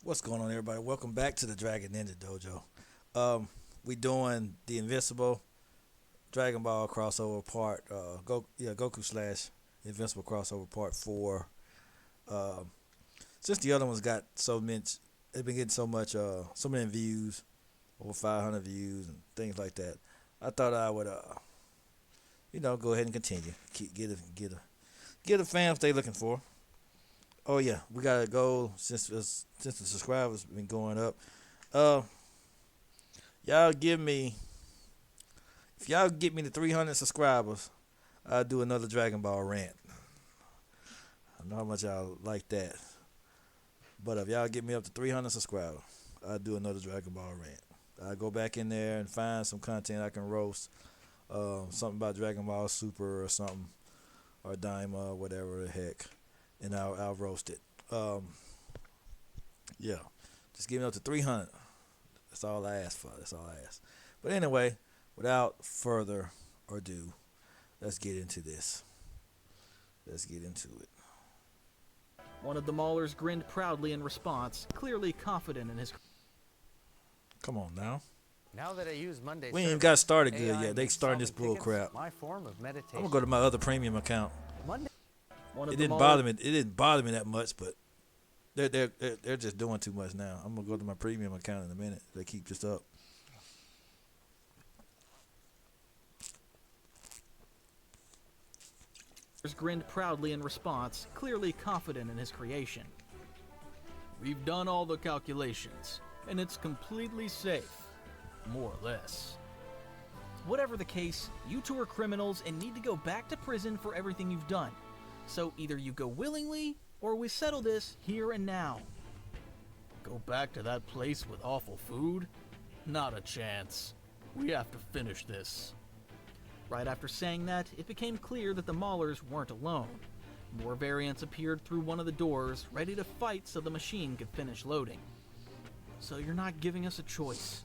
What's going on, everybody? Welcome back to the Dragon Ninja Dojo. We doing the Invincible Dragon Ball crossover part. Goku slash Invincible crossover part 4. Since the other ones got so much, they've been getting so many views, over 500 views and things like that. I thought I would, go ahead and continue. Get the fans they looking for. Oh yeah, we got a goal since the subscribers been going up. Uh, y'all give me if y'all get me to 300 subscribers, I'll do another Dragon Ball rant. I know how much y'all like that, but if y'all get me up to 300 subscribers, I'll do another Dragon Ball rant. I'll go back in there and find some content I can roast. Something about Dragon Ball Super or something, or Daima, or whatever the heck, and I'll roast it. Yeah, just give me up to 300. That's all I ask for. That's all I ask. But anyway, without further ado, let's get into this. Let's get into it. One of the Maulers grinned proudly in response, clearly confident in his... Come on now. Now that I use Monday, We ain't even got started good AI yet. They makes starting this solving bull tickets crap. my form of meditation. I'm gonna go to my other premium account. Monday. One of It the didn't Mauler- bother me. It didn't bother me that much, but they're just doing too much now. I'm gonna go to my premium account in a minute. They keep this up. grinned proudly in response, clearly confident in his creation. We've done all the calculations, and it's completely safe. More or less. Whatever the case, you two are criminals and need to go back to prison for everything you've done. So either you go willingly, or we settle this here and now. Go back to that place with awful food? Not a chance. We have to finish this. Right after saying that, it became clear that the Maulers weren't alone. More variants appeared through one of the doors, ready to fight so the machine could finish loading. So you're not giving us a choice.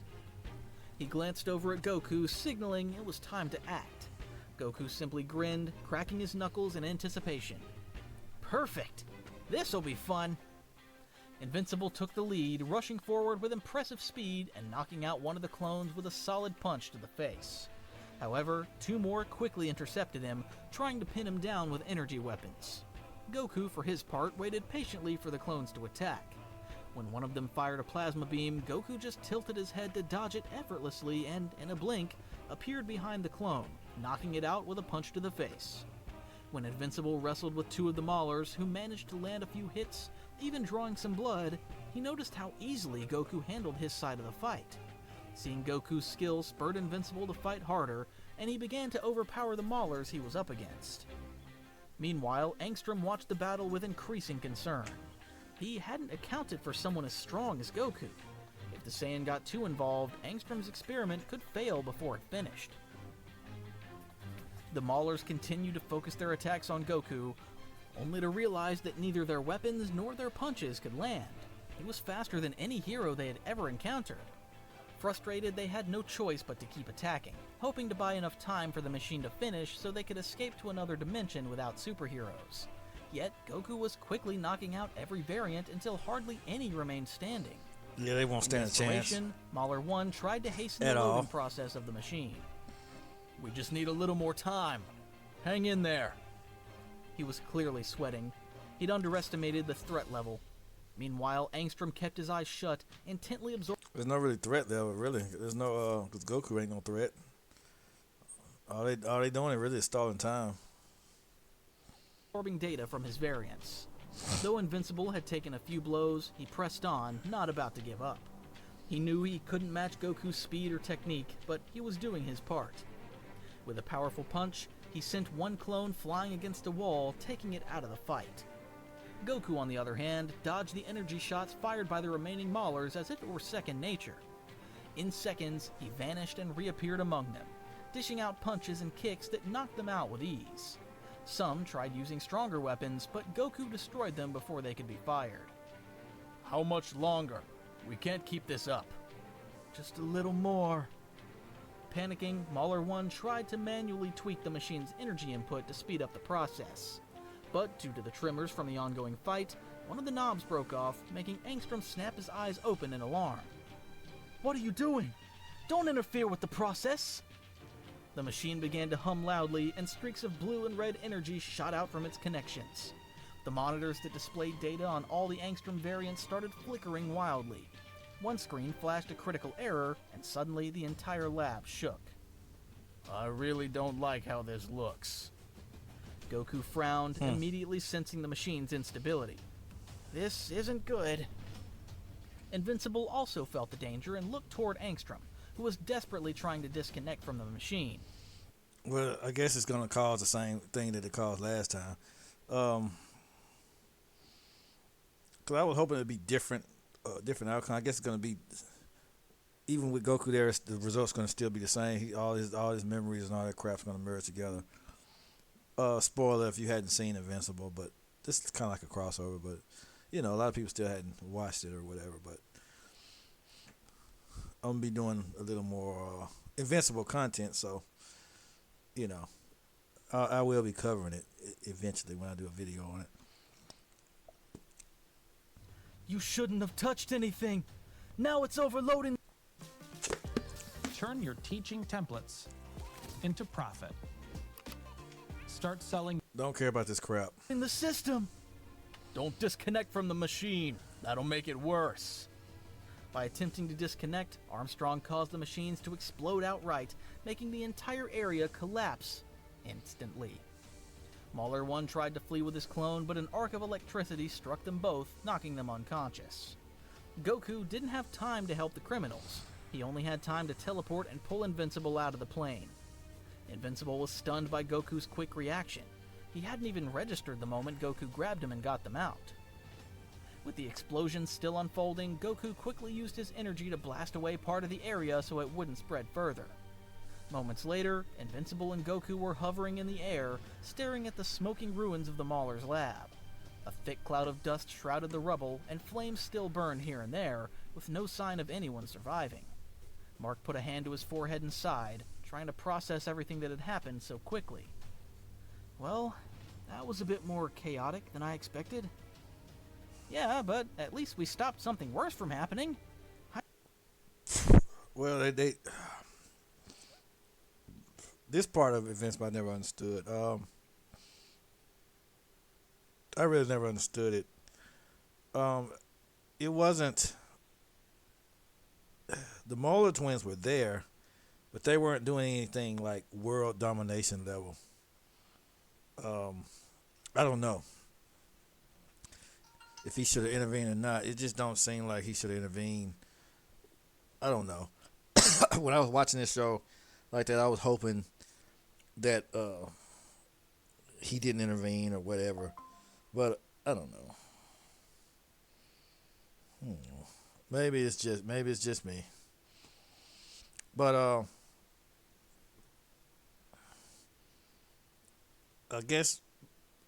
He glanced over at Goku, signaling it was time to act. Goku simply grinned, cracking his knuckles in anticipation. Perfect! This'll be fun! Invincible took the lead, rushing forward with impressive speed and knocking out one of the clones with a solid punch to the face. However, two more quickly intercepted him, trying to pin him down with energy weapons. Goku, for his part, waited patiently for the clones to attack. When one of them fired a plasma beam, Goku just tilted his head to dodge it effortlessly and, in a blink, appeared behind the clone, knocking it out with a punch to the face. When Invincible wrestled with two of the Maulers, who managed to land a few hits, even drawing some blood, he noticed how easily Goku handled his side of the fight. Seeing Goku's skill spurred Invincible to fight harder, and he began to overpower the Maulers he was up against. Meanwhile, Angstrom watched the battle with increasing concern. He hadn't accounted for someone as strong as Goku. If the Saiyan got too involved, Angstrom's experiment could fail before it finished. The Maulers continued to focus their attacks on Goku, only to realize that neither their weapons nor their punches could land. He was faster than any hero they had ever encountered. Frustrated, they had no choice but to keep attacking, hoping to buy enough time for the machine to finish so they could escape to another dimension without superheroes. Yet, Goku was quickly knocking out every variant until hardly any remained standing. Yeah, they won't stand a chance. Mauler 1 tried to hasten At the loading all. process of the machine. We just need a little more time. Hang in there. He was clearly sweating. He'd underestimated the threat level. Meanwhile, Angstrom kept his eyes shut, intently There's no really threat level, really. There's no, because Goku ain't no threat. All they doing is really stalling time. absorbing data from his variants. Though Invincible had taken a few blows, he pressed on, not about to give up. He knew he couldn't match Goku's speed or technique, but he was doing his part. With a powerful punch, he sent one clone flying against a wall, taking it out of the fight. Goku, on the other hand, dodged the energy shots fired by the remaining Maulers as if it were second nature. In seconds, he vanished and reappeared among them, dishing out punches and kicks that knocked them out with ease. Some tried using stronger weapons, but Goku destroyed them before they could be fired. How much longer? We can't keep this up. Just a little more. Panicking, Mauler 1 tried to manually tweak the machine's energy input to speed up the process. But due to the tremors from the ongoing fight, one of the knobs broke off, making Angstrom snap his eyes open in alarm. "What are you doing? Don't interfere with the process!" The machine began to hum loudly, and streaks of blue and red energy shot out from its connections. The monitors that displayed data on all the Angstrom variants started flickering wildly. One screen flashed a critical error, and suddenly the entire lab shook. "I really don't like how this looks." Goku frowned, immediately sensing the machine's instability. "This isn't good." Invincible also felt the danger and looked toward Angstrom, who was desperately trying to disconnect from the machine. Well, I guess it's going to cause the same thing that it caused last time. Because I was hoping it'd be different outcome. I guess it's going to be, even with Goku there, the result's going to still be the same. All his memories and all that crap's going to merge together. Spoiler if you hadn't seen Invincible, but this is kind of like a crossover. But a lot of people still hadn't watched it or whatever. But I'm gonna be doing a little more Invincible content, so I will be covering it eventually when I do a video on it. "You shouldn't have touched anything. Now it's overloading." Turn your teaching templates into profit. Start selling. Don't care about this crap. "In the system." "Don't disconnect from the machine. That'll make it worse." By attempting to disconnect, Armstrong caused the machines to explode outright, making the entire area collapse instantly. Mauler 1 tried to flee with his clone, but an arc of electricity struck them both, knocking them unconscious. Goku didn't have time to help the criminals. He only had time to teleport and pull Invincible out of the plane. Invincible was stunned by Goku's quick reaction. He hadn't even registered the moment Goku grabbed him and got them out. With the explosion still unfolding, Goku quickly used his energy to blast away part of the area so it wouldn't spread further. Moments later, Invincible and Goku were hovering in the air, staring at the smoking ruins of the Mauler's lab. A thick cloud of dust shrouded the rubble, and flames still burned here and there, with no sign of anyone surviving. Mark put a hand to his forehead and sighed, trying to process everything that had happened so quickly. "Well, that was a bit more chaotic than I expected." "Yeah, but at least we stopped something worse from happening." Well, this part of Invincible I never understood. I really never understood it. It wasn't. The Molar twins were there, but they weren't doing anything like world domination level. I don't know if he should have intervened or not. It just don't seem like he should have intervened. I don't know. When I was watching this show like that, I was hoping that he didn't intervene or whatever. But I don't know. Maybe it's just me. But I guess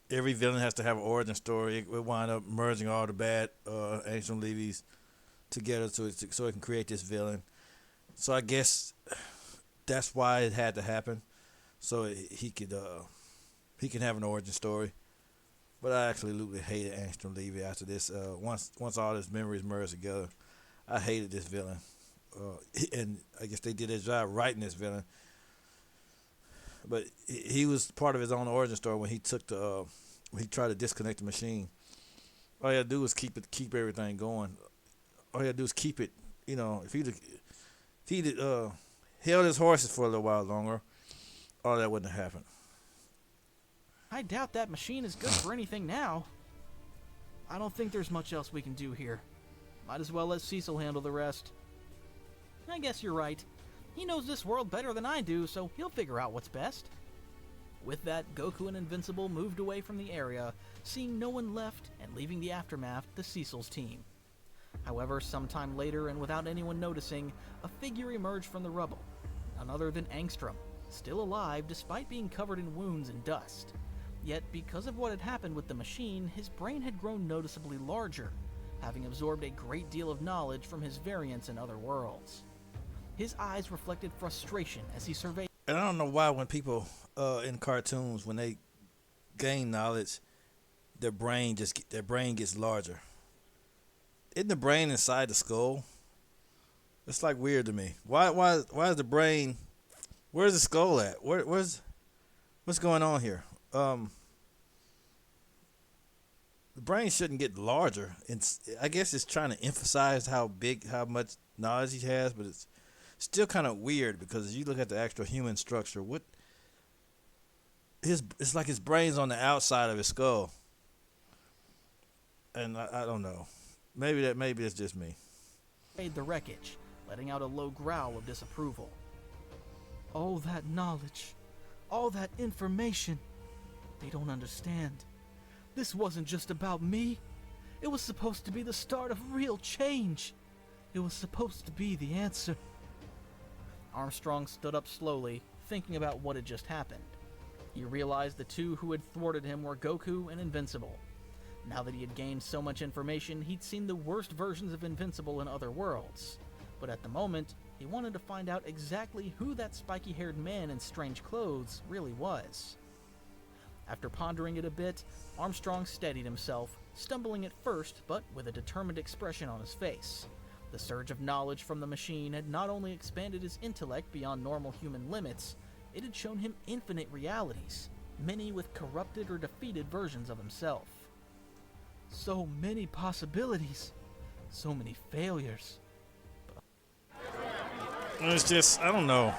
every villain has to have an origin story. It will wind up merging all the bad ancient levies together so it can create this villain. So I guess that's why it had to happen, so he can have an origin story. But I absolutely hated Angstrom Levy after this. Once all his memories merged together, I hated this villain. And I guess they did their job writing this villain. But he was part of his own origin story when he when he tried to disconnect the machine. All he had to do was keep everything going. All he had to do was keep it. If he'd held his horses for a little while longer, all that wouldn't have happened. "I doubt that machine is good for anything now. I don't think there's much else we can do here. Might as well let Cecil handle the rest." "I guess you're right. He knows this world better than I do, so he'll figure out what's best." With that, Goku and Invincible moved away from the area, seeing no one left and leaving the aftermath to Cecil's team. However, sometime later, and without anyone noticing, a figure emerged from the rubble. None other than Angstrom, still alive despite being covered in wounds and dust. Yet, because of what had happened with the machine, his brain had grown noticeably larger, having absorbed a great deal of knowledge from his variants in other worlds. His eyes reflected frustration as he surveyed. And I don't know why when people in cartoons, when they gain knowledge, their brain gets larger. Isn't the brain inside the skull? It's like weird to me. Why is the brain? Where's the skull at? What's going on here? The brain shouldn't get larger. I guess it's trying to emphasize how much knowledge he has, but it's still kind of weird because you look at the actual human structure. It's like his brain's on the outside of his skull, and I don't know. Maybe it's just me. Made the wreckage, letting out a low growl of disapproval. All that knowledge, all that information, they don't understand. This wasn't just about me. It was supposed to be the start of real change. It was supposed to be the answer. Armstrong stood up slowly, thinking about what had just happened. He realized the two who had thwarted him were Goku and Invincible. Now that he had gained so much information, he'd seen the worst versions of Invincible in other worlds. But at the moment, he wanted to find out exactly who that spiky-haired man in strange clothes really was. After pondering it a bit, Armstrong steadied himself, stumbling at first, but with a determined expression on his face. The surge of knowledge from the machine had not only expanded his intellect beyond normal human limits, it had shown him infinite realities, many with corrupted or defeated versions of himself. So many possibilities, so many failures. It's just, I don't know.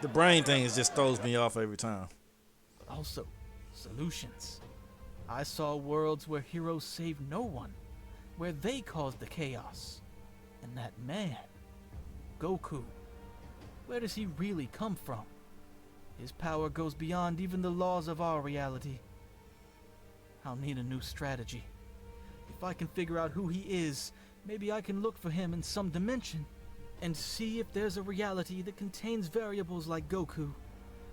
The brain thing just throws me off every time. But also, solutions. I saw worlds where heroes saved no one, where they caused the chaos. And that man, Goku, where does he really come from? His power goes beyond even the laws of our reality. I'll need a new strategy. If I can figure out who he is, maybe I can look for him in some dimension and see if there's a reality that contains variables like Goku.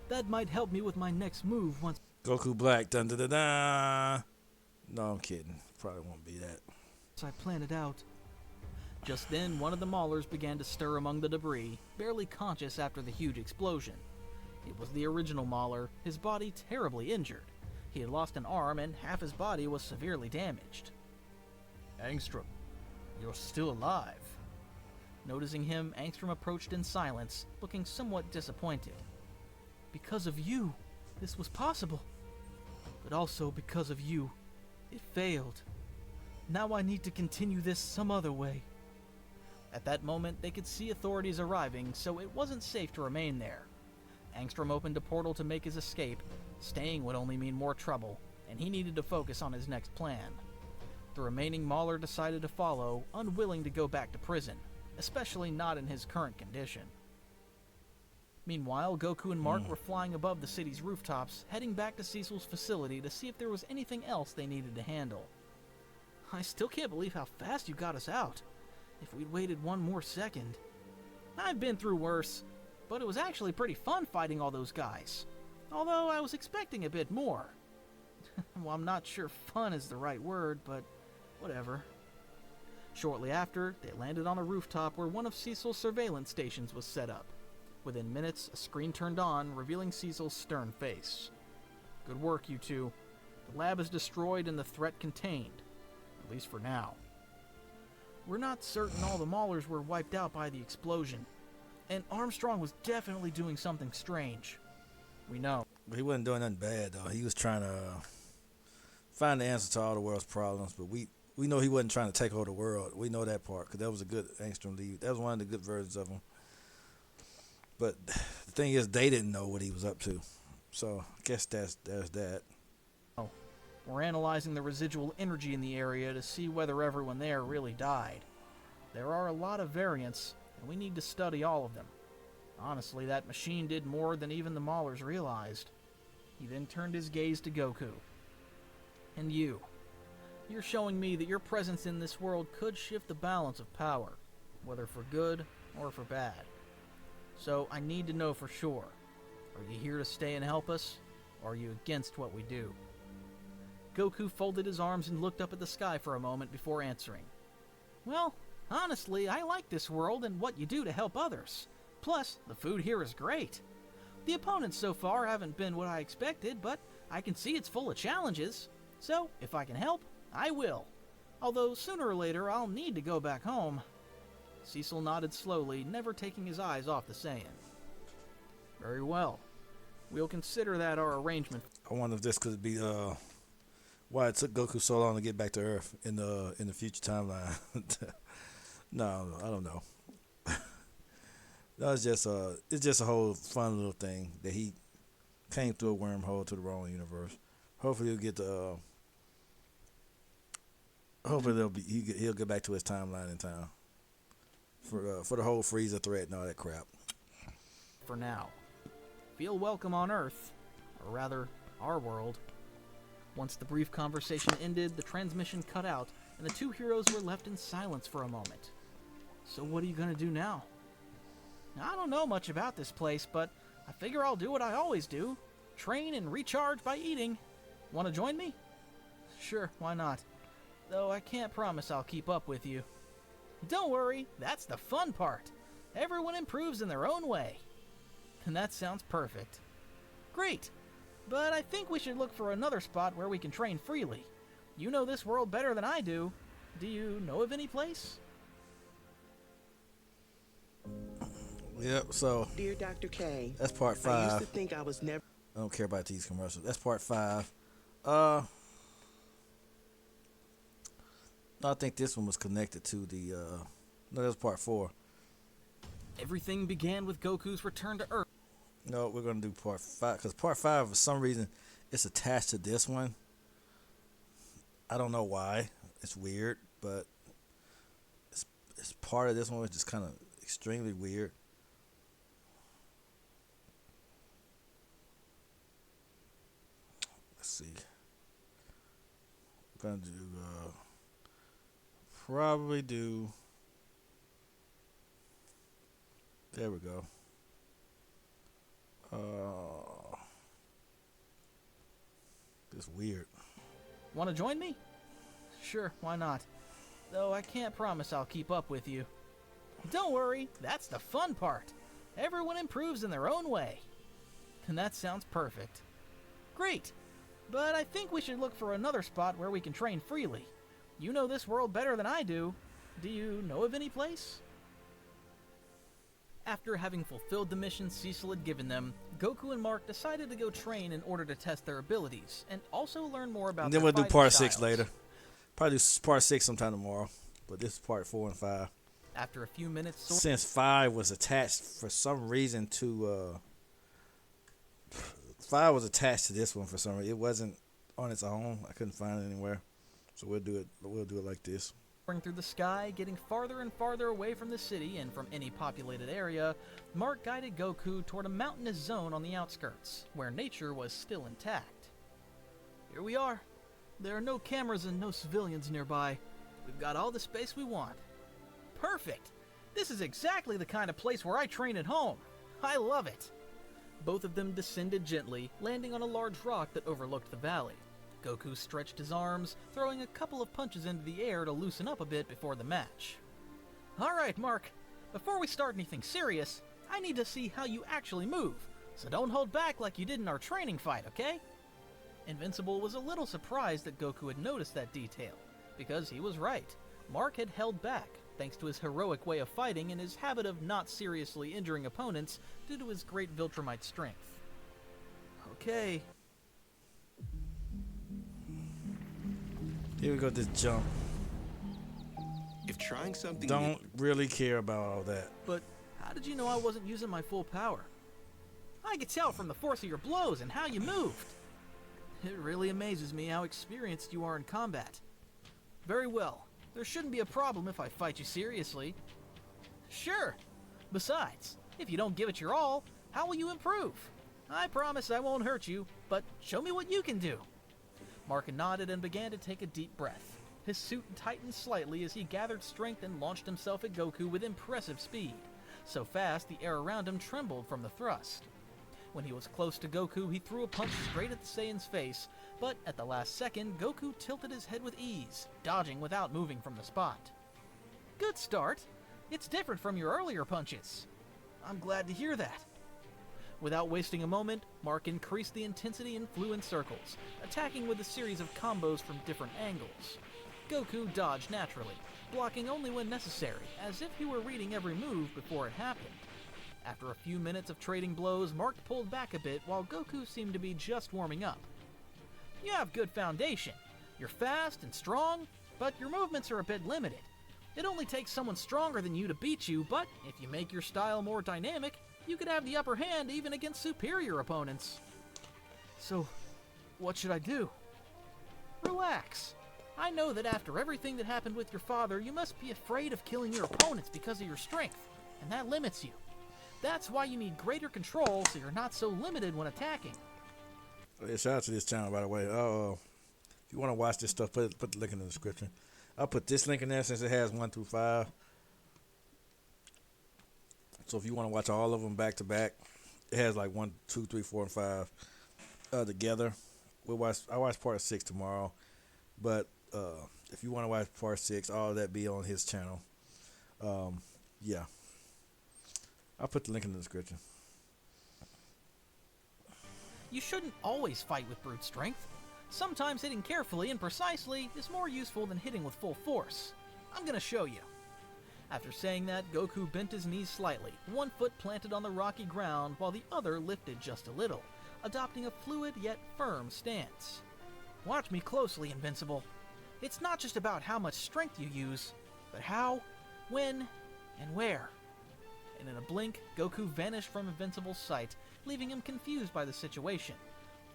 That might help me with my next move once Goku Black, dun dun dun dun. No, I'm kidding. Probably won't be that. I plan it out. Just then, one of the Maulers began to stir among the debris, barely conscious after the huge explosion. It was the original Mauler, his body terribly injured. He had lost an arm and half his body was severely damaged. Angstrom, you're still alive. Noticing him, Angstrom approached in silence, looking somewhat disappointed. Because of you, this was possible. But also because of you, it failed. Now I need to continue this some other way. At that moment, they could see authorities arriving, so it wasn't safe to remain there. Angstrom opened a portal to make his escape. Staying would only mean more trouble, and he needed to focus on his next plan. The remaining Mauler decided to follow, unwilling to go back to prison, especially not in his current condition. Meanwhile, Goku and Mark were flying above the city's rooftops, heading back to Cecil's facility to see if there was anything else they needed to handle. I still can't believe how fast you got us out. If we'd waited one more second. I've been through worse, but it was actually pretty fun fighting all those guys. Although I was expecting a bit more. Well, I'm not sure fun is the right word, but whatever. Shortly after, they landed on a rooftop where one of Cecil's surveillance stations was set up. Within minutes, a screen turned on, revealing Cecil's stern face. Good work, you two. The lab is destroyed and the threat contained. At least for now. We're not certain all the Maulers were wiped out by the explosion. And Armstrong was definitely doing something strange. We know. He wasn't doing nothing bad, though. He was trying to find the answer to all the world's problems, but we know he wasn't trying to take over the world. We know that part, because that was a good Angstrom lead. That was one of the good versions of him. But the thing is, they didn't know what he was up to. So I guess there's that. Oh, we're analyzing the residual energy in the area to see whether everyone there really died. There are a lot of variants, and we need to study all of them. Honestly, that machine did more than even the Maulers realized. He then turned his gaze to Goku. And you. You're showing me that your presence in this world could shift the balance of power, whether for good or for bad. So I need to know for sure. Are you here to stay and help us, or are you against what we do? Goku folded his arms and looked up at the sky for a moment before answering. Well, honestly, I like this world and what you do to help others. Plus, the food here is great. The opponents so far haven't been what I expected, but I can see it's full of challenges, so if I can help, I will. Although sooner or later I'll need to go back home. Cecil nodded slowly, never taking his eyes off the Saiyan. Very well. We'll consider that our arrangement. I wonder if this could be why it took Goku so long to get back to Earth in the future timeline. No, I don't know. No, it's just a whole fun little thing that he came through a wormhole to the wrong universe. Hopefully he'll get the. Hopefully he'll get back to his timeline in time for the whole Frieza threat and all that crap. For now. Feel welcome on Earth, or rather, our world. Once the brief conversation ended, the transmission cut out, and the two heroes were left in silence for a moment. So what are you gonna do now? I don't know much about this place, but I figure I'll do what I always do. Train and recharge by eating. Want to join me? Sure, why not? Though I can't promise I'll keep up with you. Don't worry, that's the fun part. Everyone improves in their own way. And that sounds perfect. Great, but I think we should look for another spot where we can train freely. You know this world better than I do. Do you know of any place? Yep, so Dear Dr. K, that's part I 5. used to think I was never. I don't care about these commercials. That's part 5. No, I think this one was connected to the no, that was part 4. Everything began with Goku's return to Earth. No, we're gonna do part 5 because part 5 for some reason it's attached to this one. I don't know why. It's weird, but it's part of this one, which is kind of extremely weird. Let's see. We're gonna do probably do. There we go. It's weird. Want to join me? Sure, why not? Though I can't promise I'll keep up with you. Don't worry, that's the fun part. Everyone improves in their own way. And that sounds perfect. Great, but I think we should look for another spot where we can train freely. You know this world better than I do. Do you know of any place? After having fulfilled the mission Cecil had given them, Goku and Mark decided to go train in order to test their abilities and also learn more about And then their we'll do fighting part styles. 6 later. Probably do part 6 sometime tomorrow. But this is part 4 and 5. After a few minutes, Since 5 was attached for some reason to 5 was attached to this one for some reason. It wasn't on its own. I couldn't find it anywhere. So we'll do it like this. soaring through the sky, getting farther and farther away from the city and from any populated area, Mark guided Goku toward a mountainous zone on the outskirts, where nature was still intact. Here we are. There are no cameras and no civilians nearby. We've got all the space we want. Perfect! This is exactly the kind of place where I train at home. I love it. Both of them descended gently, landing on a large rock that overlooked the valley. Goku stretched his arms, throwing a couple of punches into the air to loosen up a bit before the match. Alright, Mark. Before we start anything serious, I need to see how you actually move, so don't hold back like you did in our training fight, okay? Invincible was a little surprised that Goku had noticed that detail, because he was right. Mark had held back, thanks to his heroic way of fighting and his habit of not seriously injuring opponents due to his great Viltrumite strength. Okay. Here we go, this jump. If trying something Don't really care about all that. But how did you know I wasn't using my full power? I could tell from the force of your blows and how you moved. It really amazes me how experienced you are in combat. Very well. There shouldn't be a problem if I fight you seriously. Sure. Besides, if you don't give it your all, how will you improve? I promise I won't hurt you, but show me what you can do. Mark nodded and began to take a deep breath. His suit tightened slightly as he gathered strength and launched himself at Goku with impressive speed. So fast, the air around him trembled from the thrust. When he was close to Goku, he threw a punch straight at the Saiyan's face, but at the last second, Goku tilted his head with ease, dodging without moving from the spot. Good start. It's different from your earlier punches. I'm glad to hear that. Without wasting a moment, Mark increased the intensity and flew in circles, attacking with a series of combos from different angles. Goku dodged naturally, blocking only when necessary, as if he were reading every move before it happened. After a few minutes of trading blows, Mark pulled back a bit while Goku seemed to be just warming up. You have good foundation. You're fast and strong, but your movements are a bit limited. It only takes someone stronger than you to beat you, but if you make your style more dynamic, you could have the upper hand even against superior opponents. So, what should I do? Relax. I know that after everything that happened with your father, you must be afraid of killing your opponents because of your strength, and that limits you. That's why you need greater control so you're not so limited when attacking. Yeah, shout out to this channel, by the way. If you want to watch this stuff, put the link in the description. I'll put this link in there since it has 1 through 5. So if you want to watch all of them back to back, it has like 1, 2, 3, 4, and 5 together. I watch part 6 tomorrow, but if you want to watch part 6, all of that be on his channel. Yeah, I'll put the link in the description. You shouldn't always fight with brute strength. Sometimes hitting carefully and precisely is more useful than hitting with full force. I'm gonna show you. After saying that, Goku bent his knees slightly, one foot planted on the rocky ground while the other lifted just a little, adopting a fluid yet firm stance. Watch me closely, Invincible. It's not just about how much strength you use, but how, when, and where. And in a blink, Goku vanished from Invincible's sight, leaving him confused by the situation.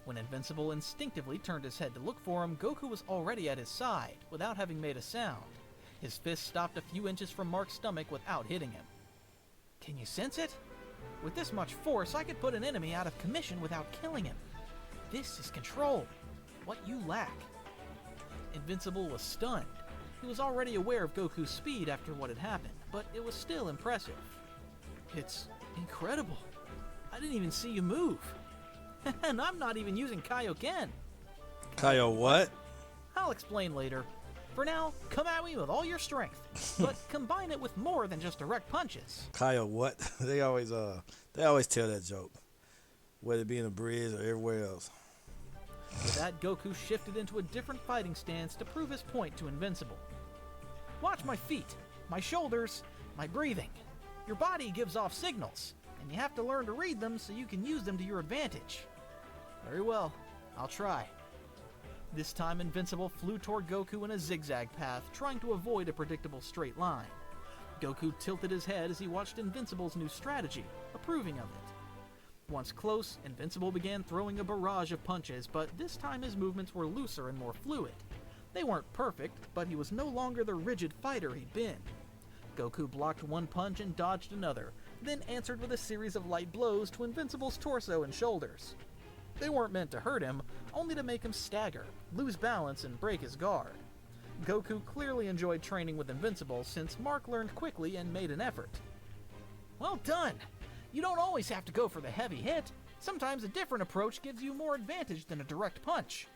When Invincible instinctively turned his head to look for him, Goku was already at his side, without having made a sound. His fist stopped a few inches from Mark's stomach without hitting him. Can you sense it? With this much force, I could put an enemy out of commission without killing him. This is control. What you lack. Invincible was stunned. He was already aware of Goku's speed after what had happened, but it was still impressive. It's incredible. I didn't even see you move. And I'm not even using Kaioken. Kaio what? I'll explain later. For now, come at me with all your strength, but combine it with more than just direct punches. Kaio what? They always tell that joke, whether it be in the bridge or everywhere else. With that, Goku shifted into a different fighting stance to prove his point to Invincible. Watch my feet, my shoulders, my breathing. Your body gives off signals, and you have to learn to read them so you can use them to your advantage. Very well, I'll try. This time, Invincible flew toward Goku in a zigzag path, trying to avoid a predictable straight line. Goku tilted his head as he watched Invincible's new strategy, approving of it. Once close, Invincible began throwing a barrage of punches, but this time his movements were looser and more fluid. They weren't perfect, but he was no longer the rigid fighter he'd been. Goku blocked one punch and dodged another, then answered with a series of light blows to Invincible's torso and shoulders. They weren't meant to hurt him, only to make him stagger, lose balance, and break his guard. Goku clearly enjoyed training with Invincible since Mark learned quickly and made an effort. Well done! You don't always have to go for the heavy hit. Sometimes a different approach gives you more advantage than a direct punch.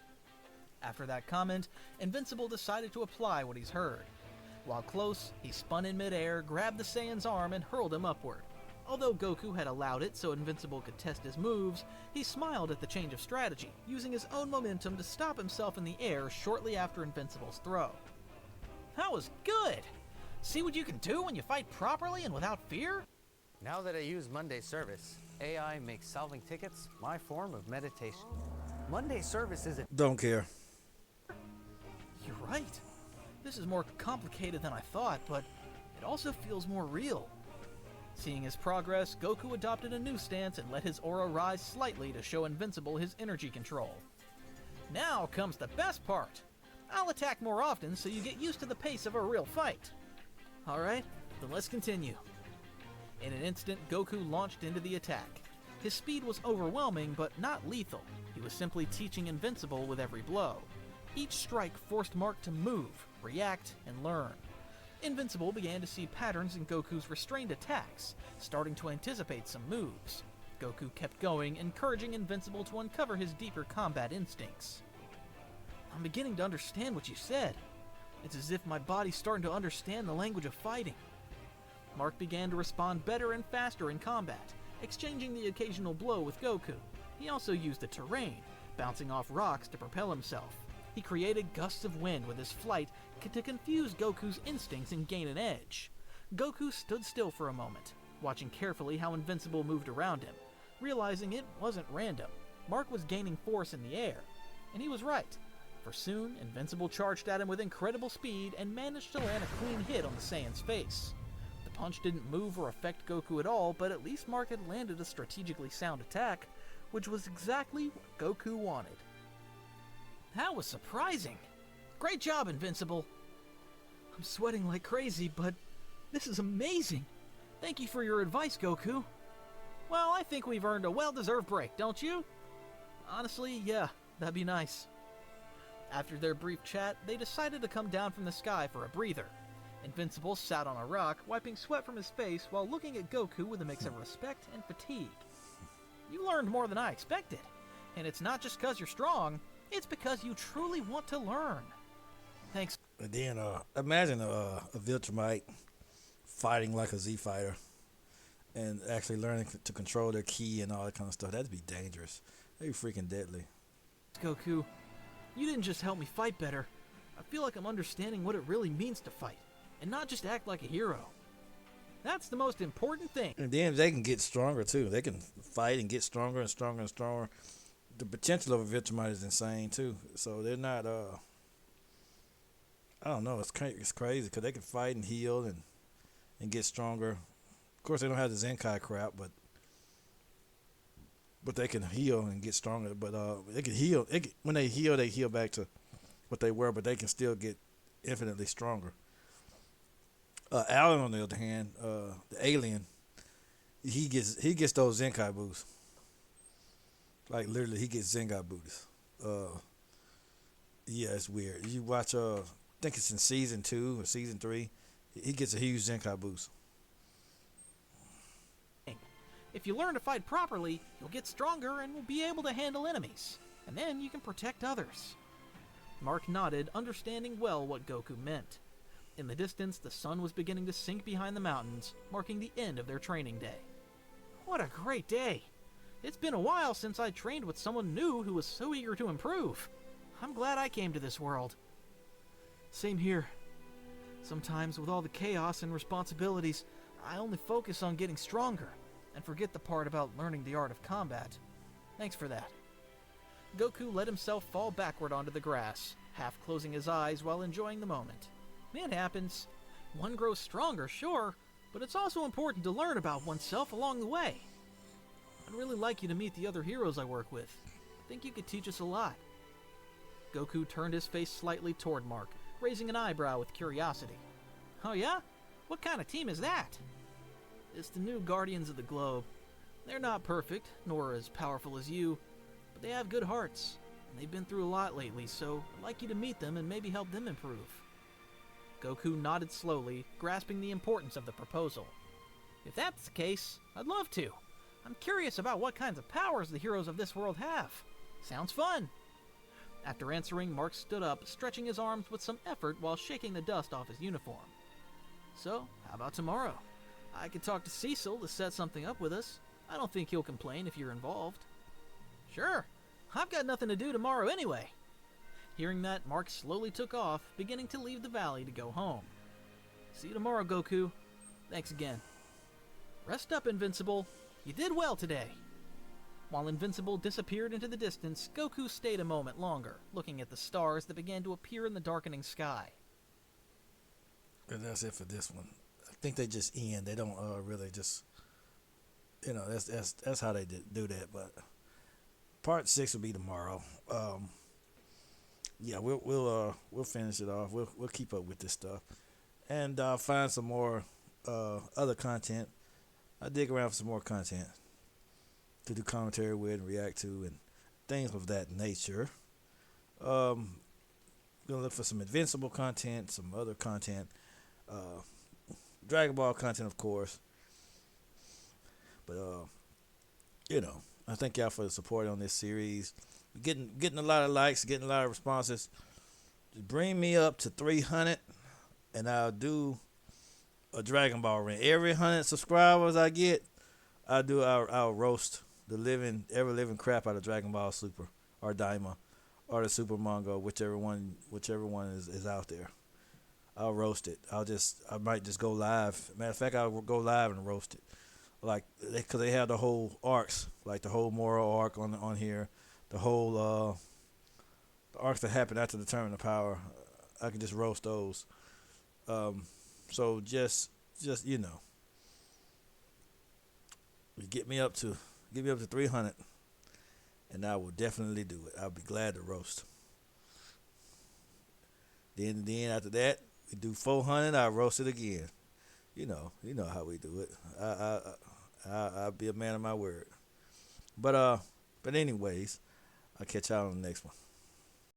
After that comment, Invincible decided to apply what he's heard. While close, he spun in midair, grabbed the Saiyan's arm, and hurled him upward. Although Goku had allowed it so Invincible could test his moves, he smiled at the change of strategy, using his own momentum to stop himself in the air shortly after Invincible's throw. That was good! See what you can do when you fight properly and without fear? Now that I use Monday service, AI makes solving tickets my form of meditation. Monday service is a Don't care. You're right. This is more complicated than I thought, but it also feels more real. Seeing his progress, Goku adopted a new stance and let his aura rise slightly to show Invincible his energy control. Now comes the best part. I'll attack more often so you get used to the pace of a real fight. Alright, then let's continue. In an instant, Goku launched into the attack. His speed was overwhelming, but not lethal. He was simply teaching Invincible with every blow. Each strike forced Mark to move, react, and learn. Invincible began to see patterns in Goku's restrained attacks, starting to anticipate some moves. Goku kept going, encouraging Invincible to uncover his deeper combat instincts. I'm beginning to understand what you said. It's as if my body's starting to understand the language of fighting. Mark began to respond better and faster in combat, exchanging the occasional blow with Goku. He also used the terrain, bouncing off rocks to propel himself. He created gusts of wind with his flight to confuse Goku's instincts and gain an edge. Goku stood still for a moment, watching carefully how Invincible moved around him, realizing it wasn't random. Mark was gaining force in the air, and he was right, for soon Invincible charged at him with incredible speed and managed to land a clean hit on the Saiyan's face. The punch didn't move or affect Goku at all, but at least Mark had landed a strategically sound attack, which was exactly what Goku wanted. That was surprising. Great job, Invincible. I'm sweating like crazy, but this is amazing. Thank you for your advice, Goku. Well, I think we've earned a well-deserved break, don't you? Honestly, yeah, that'd be nice. After their brief chat, they decided to come down from the sky for a breather. Invincible sat on a rock, wiping sweat from his face while looking at Goku with a mix of respect and fatigue. You learned more than I expected, and it's not just because you're strong, it's because you truly want to learn. Thanks. And then imagine a Viltrumite fighting like a Z fighter and actually learning to control their ki and all that kind of stuff. That'd be dangerous. That'd be freaking deadly. Goku, you didn't just help me fight better. I feel like I'm understanding what it really means to fight, and not just act like a hero. That's the most important thing. And then they can get stronger too. They can fight and get stronger and stronger and stronger. The potential of a Viltrumite is insane too. So they're not. I don't know. It's crazy because they can fight and heal and get stronger. Of course, they don't have the Zenkai crap, but they can heal and get stronger. But they can heal. When they heal back to what they were, but they can still get infinitely stronger. Alan, on the other hand, the alien, he gets those Zenkai boosts. Like literally, he gets Zenkai boosts. Yeah, it's weird. You watch, I think it's in season 2 or season 3. He gets a huge Zenkai boost. If you learn to fight properly, you'll get stronger and will be able to handle enemies. And then you can protect others. Mark nodded, understanding well what Goku meant. In the distance, the sun was beginning to sink behind the mountains, marking the end of their training day. What a great day! It's been a while since I trained with someone new who was so eager to improve. I'm glad I came to this world. Same here. Sometimes with all the chaos and responsibilities, I only focus on getting stronger and forget the part about learning the art of combat. Thanks for that. Goku let himself fall backward onto the grass, half closing his eyes while enjoying the moment. It happens. One grows stronger, sure, but it's also important to learn about oneself along the way. I'd really like you to meet the other heroes I work with. I think you could teach us a lot. Goku turned his face slightly toward Mark, raising an eyebrow with curiosity. Oh yeah? What kind of team is that? It's the new Guardians of the Globe. They're not perfect, nor as powerful as you, but they have good hearts, and they've been through a lot lately, so I'd like you to meet them and maybe help them improve. Goku nodded slowly, grasping the importance of the proposal. If that's the case, I'd love to. I'm curious about what kinds of powers the heroes of this world have. Sounds fun. After answering, Mark stood up, stretching his arms with some effort while shaking the dust off his uniform. So, how about tomorrow? I could talk to Cecil to set something up with us. I don't think he'll complain if you're involved. Sure. I've got nothing to do tomorrow anyway. Hearing that, Mark slowly took off, beginning to leave the valley to go home. See you tomorrow, Goku. Thanks again. Rest up, Invincible. You did well today. While Invincible disappeared into the distance, Goku stayed a moment longer, looking at the stars that began to appear in the darkening sky. And that's it for this one. I think they just end. They don't really just, that's how they do that. But part 6 will be tomorrow. Yeah, we'll finish it off. We'll keep up with this stuff, and find some more other content. I dig around for some more content to do commentary with and react to and things of that nature. Gonna look for some Invincible content, some other content, Dragon Ball content, of course. But I thank y'all for the support on this series. Getting a lot of likes, getting a lot of responses. Just bring me up to 300, and I'll do a Dragon Ball ring. Every 100 subscribers I get, I'll roast the ever living crap out of Dragon Ball Super or Daima or the Super manga, whichever one is out there. I'll roast it. I might just go live. Matter of fact, I'll go live and roast it. Like, because they have the whole arcs, like the whole moral arc on here, the whole the arcs that happen after the Tournament of Power. I can just roast those. So just get me up to 300, and I will definitely do it. I'll be glad to roast. Then after that, we do 400. I roast it again. You know how we do it. I'll be a man of my word. But anyways, I'll catch y'all on the next one.